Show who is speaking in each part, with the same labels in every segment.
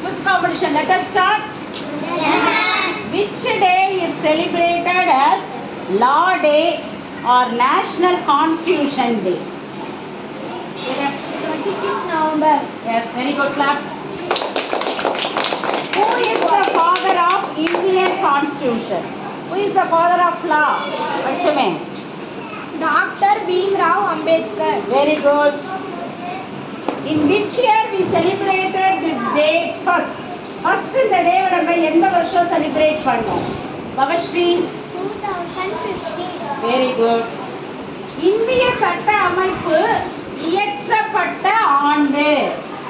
Speaker 1: Quiz competition. Let us start. Which day is celebrated as Law Day or National Constitution Day?
Speaker 2: 26 November.
Speaker 1: Yes, very good. Clap. Who is the father of Indian Constitution? Who is the father of law? Achame.
Speaker 2: Dr. Bhimrao Ambedkar.
Speaker 1: Very good. In which year we celebrated this day first? First இந்த டே நம்ம எந்த வருஷம் celebrate பண்ணோம்? Bhavasri.
Speaker 2: 2015.
Speaker 1: Very good. இந்திய சட்ட அமைப்பு இயற்றப்பட்ட ஆண்டு?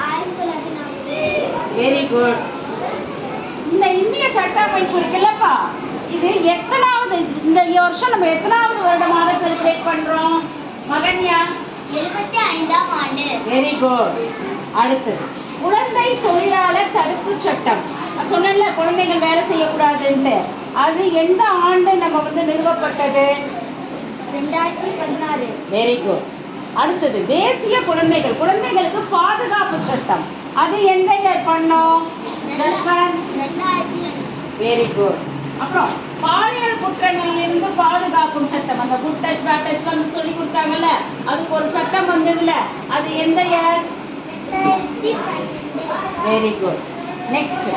Speaker 2: 1904.
Speaker 1: Very good. இந்த இந்திய சட்ட அமைப்பு இருக்குல்லப்பா, இது எத்தனாவது, இந்த வருஷம் நம்ம எத்தனாவது வருடமாக செலிப்ரேட் பண்றோம்? மகன்யா
Speaker 2: 75ஆம் ஆண்டு.
Speaker 1: Very good. அடுத்தது குழந்தை தொழிலாளர் தடுப்பு சட்டம். நான் சொன்னேன்ல குழந்தைகள் வேலை செய்யக்கூடாதுன்ட்டு, அது எந்த ஆண்டு நம்ம நிறுவப்பட்டது?
Speaker 2: 2016.
Speaker 1: Very good. அடுத்தது தேசிய குழந்தைகளுக்கு பாதுகாப்பு சட்டம், அது எந்த இயர் பண்ணோம்? ஜஸ்வந்த்.
Speaker 2: 2005.
Speaker 1: Very good. அப்புறம் பாலியல் குற்றங்களிலிருந்து பாதுகாக்கும் சட்டம், அந்த குட் டச் பேட் டச்லாம் சொல்லி கொடுத்தாங்கல்ல, அதுக்கு ஒரு சட்டம் வந்ததுல, அது எந்த இயர்?
Speaker 2: 2012.
Speaker 1: Very good. நெக்ஸ்ட்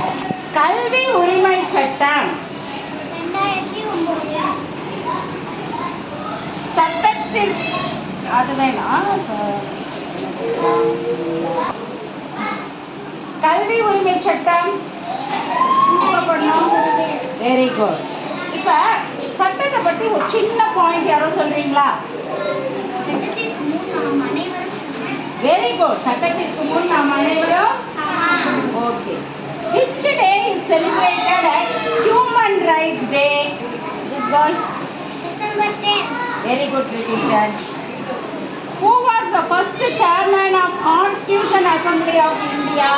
Speaker 1: கல்வி உரிமை சட்டம்.
Speaker 2: 2009.
Speaker 1: சட்டத்தில் அது வேணாம். கல்வி உரிமை சட்டம் வெரி குட். இப்ப சட்டத்தை பற்றி ஒரு சின்ன பாயிண்ட் யாரோ சொல்றீங்களா? Very good. சட்டத்திற்கு முன் நாம் அனைவரும். Okay. Which day is celebrated as Human Rights Day? This boy.
Speaker 2: December 10.
Speaker 1: Very good precision. Who was the first chairman of Constitution Assembly of India?